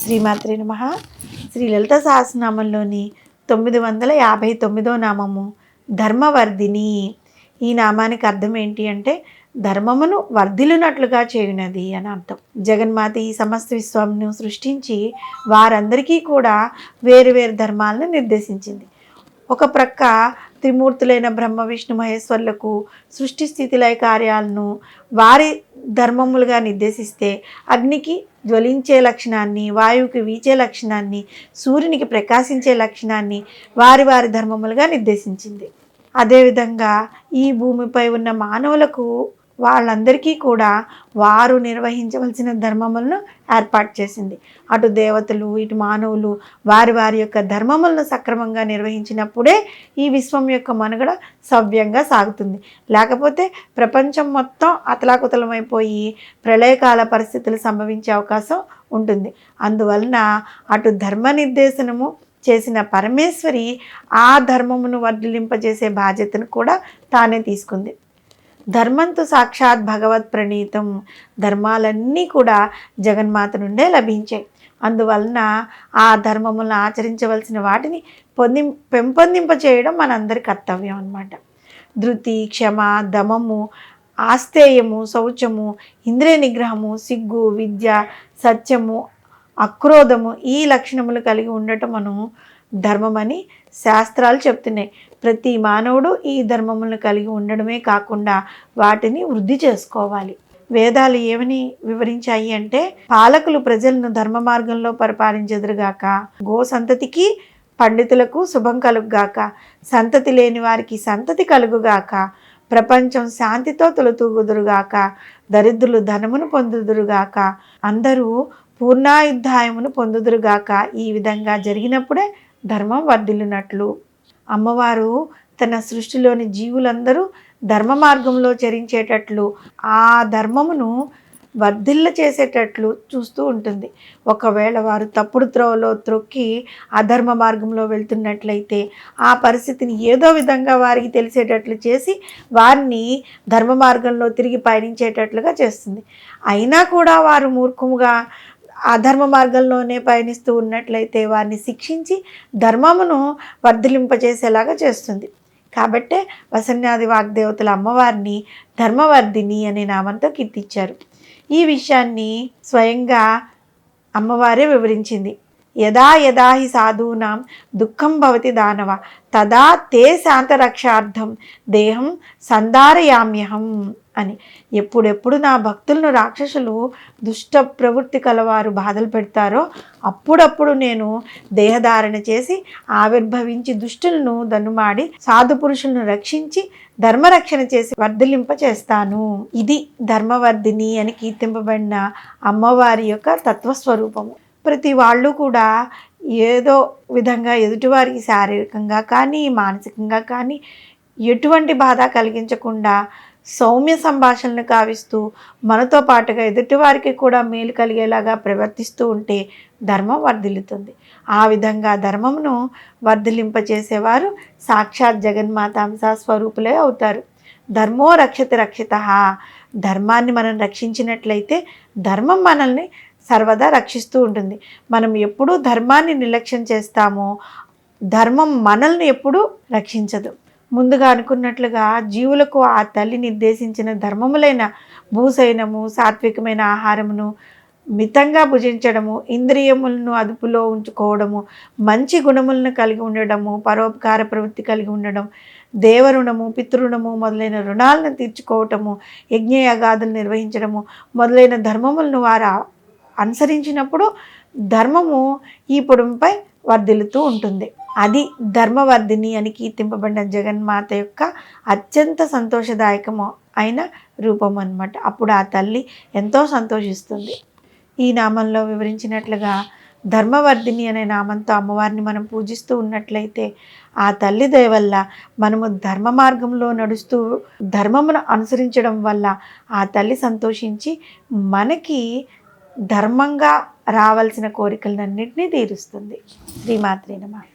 శ్రీమాత్రే నమః. శ్రీ లలిత సహస్రనామంలోని 959వ నామము ధర్మవర్ధిని. ఈ నామానికి అర్థం ఏంటి అంటే ధర్మమును వర్ధిల్లునట్లుగా చేయునది అని అర్థం. జగన్మాత ఈ సమస్త విశ్వమును సృష్టించి వారందరికీ కూడా వేరు వేరు ధర్మాలను నిర్దేశించింది. ఒక ప్రక్క త్రిమూర్తులైన బ్రహ్మ విష్ణు మహేశ్వరులకు సృష్టి స్థితి లయ కార్యాలను వారి ధర్మములుగా నిర్దేశిస్తే, అగ్నికి జ్వలించే లక్షణాన్ని, వాయువుకి వీచే లక్షణాన్ని, సూర్యునికి ప్రకాశించే లక్షణాన్ని వారి వారి ధర్మములుగా నిర్దేశించింది. అదేవిధంగా ఈ భూమిపై ఉన్న మానవులకు వాళ్ళందరికీ కూడా వారు నిర్వహించవలసిన ధర్మములను ఏర్పాటు చేసింది. అటు దేవతలు ఇటు మానవులు వారి వారి యొక్క ధర్మములను సక్రమంగా నిర్వహించినప్పుడే ఈ విశ్వం యొక్క మనుగడ సవ్యంగా సాగుతుంది. లేకపోతే ప్రపంచం మొత్తం అతలాకుతలమైపోయి ప్రళయకాల పరిస్థితులు సంభవించే అవకాశం ఉంటుంది. అందువలన అటు ధర్మ నిర్దేశనము చేసిన పరమేశ్వరి ఆ ధర్మమును వర్ధిలింపజేసే బాధ్యతను కూడా తానే తీసుకుంది. ధర్మంతు సాక్షాత్ భగవత్ ప్రణీతం. ధర్మాలన్నీ కూడా జగన్మాత నుండే లభించాయి. అందువలన ఆ ధర్మములను ఆచరించవలసిన వాటిని పెంపొందింప చేయడం మనందరి కర్తవ్యం అన్నమాట. ధృతి, క్షమ, దమము, ఆస్తేయము, శౌచము, ఇంద్రియ నిగ్రహము, సిగ్గు, విద్య, సత్యము, అక్రోధము ఈ లక్షణములు కలిగి ఉండటం మనం ధర్మమని శాస్త్రాలు చెప్తున్నాయి. ప్రతి మానవుడు ఈ ధర్మములను కలిగి ఉండడమే కాకుండా వాటిని వృద్ధి చేసుకోవాలి. వేదాలు ఏమని వివరించాయి అంటే, పాలకులు ప్రజలను ధర్మ మార్గంలో పరిపాలించెదరుగాక, గో సంతతికి పండితులకు శుభం కలుగుగాక, సంతతి లేని వారికి సంతతి కలుగుగాక, ప్రపంచం శాంతితో తొలతూగుదురుగాక, దరిద్రులు ధనమును పొందుదురుగాక, అందరూ పూర్ణాయుద్ధాయమును పొందుదురుగాక. ఈ విధంగా జరిగినప్పుడే ధర్మం వర్ధిల్లునట్లు. అమ్మవారు తన సృష్టిలోని జీవులందరూ ధర్మ మార్గంలో చరించేటట్లు, ఆ ధర్మమును వర్ధిల్ల చేసేటట్లు చూస్తూ ఉంటుంది. ఒకవేళ వారు తప్పుడు త్రోవలో త్రొక్కి అధర్మ మార్గంలో వెళ్తున్నట్లయితే ఆ పరిస్థితిని ఏదో విధంగా వారికి తెలిసేటట్లు చేసి వారిని ధర్మ మార్గంలో తిరిగి పయనించేటట్లుగా చేస్తుంది. అయినా కూడా వారు మూర్ఖముగా అధర్మ మార్గంలోనే పయనిస్తూ ఉన్నట్లయితే వారిని శిక్షించి ధర్మమును వర్ధిలింపజేసేలాగా చేస్తుంది. కాబట్టే వసన్యాది వాగ్దేవతల అమ్మవారిని ధర్మవర్ధిని అనే నామంతో కీర్తించారు. ఈ విషయాన్ని స్వయంగా అమ్మవారే వివరించింది. యదా యదా హి సాధూనాం దుఃఖం భవతి దానవ తదా తే శాంతరక్షార్థం దేహం సంధారయామ్యహం అని. ఎప్పుడెప్పుడు నా భక్తులను రాక్షసులు దుష్ట ప్రవృత్తి కలవారు బాధలు పెడతారో అప్పుడప్పుడు నేను దేహధారణ చేసి ఆవిర్భవించి దుష్టులను దన్నుమాడి సాధు పురుషులను రక్షించి ధర్మరక్షణ చేసి వర్ధిలింప చేస్తాను. ఇది ధర్మవర్ధిని అని కీర్తింపబడిన అమ్మవారి యొక్క తత్వస్వరూపము. ప్రతి వాళ్ళు కూడా ఏదో విధంగా ఎదుటివారికి శారీరకంగా కానీ మానసికంగా కానీ ఎటువంటి బాధ కలిగించకుండా సౌమ్య సంభాషణను కావిస్తూ మనతో పాటుగా ఎదుటివారికి కూడా మేలు కలిగేలాగా ప్రవర్తిస్తూ ఉంటే ధర్మం వర్ధిల్లుతుంది. ఆ విధంగా ధర్మమును వర్ధిలింపచేసేవారు సాక్షాత్ జగన్మాత అంశా స్వరూపులే అవుతారు. ధర్మో రక్షతి రక్షిత. ధర్మాన్ని మనం రక్షించినట్లయితే ధర్మం మనల్ని సర్వదా రక్షిస్తూ ఉంటుంది. మనం ఎప్పుడూ ధర్మాన్ని నిర్లక్ష్యం చేస్తామో ధర్మం మనల్ని ఎప్పుడూ రక్షించదు. ముందుగా అనుకున్నట్లుగా జీవులకు ఆ తల్లి నిర్దేశించిన ధర్మములైన భూసైనము, సాత్వికమైన ఆహారమును మితంగా భుజించడము, ఇంద్రియములను అదుపులో ఉంచుకోవడము, మంచి గుణములను కలిగి ఉండడము, పరోపకార ప్రవృత్తి కలిగి ఉండడం, దేవరుణము, పితృణము మొదలైన రుణాలను తీర్చుకోవటము, యజ్ఞయాగాదులు నిర్వహించడము మొదలైన ధర్మములను వారు అనుసరించినప్పుడు ధర్మము ఈ పొడుంపై వర్ధిల్లుతూ ఉంటుంది. అది ధర్మవర్ధిని అని కీర్తింపబడిన జగన్మాత యొక్క అత్యంత సంతోషదాయకము అయిన రూపం అన్నమాట. అప్పుడు ఆ తల్లి ఎంతో సంతోషిస్తుంది. ఈ నామంలో వివరించినట్లుగా ధర్మవర్ధిని అనే నామంతో అమ్మవారిని మనం పూజిస్తూ ఉన్నట్లయితే ఆ తల్లి దయ వల్ల మనము ధర్మ మార్గంలో నడుస్తూ ధర్మమును అనుసరించడం వల్ల ఆ తల్లి సంతోషించి మనకి ధర్మంగా రావాల్సిన కోరికలన్నింటినీ తీరుస్తుంది. శ్రీమాత్రే నమః.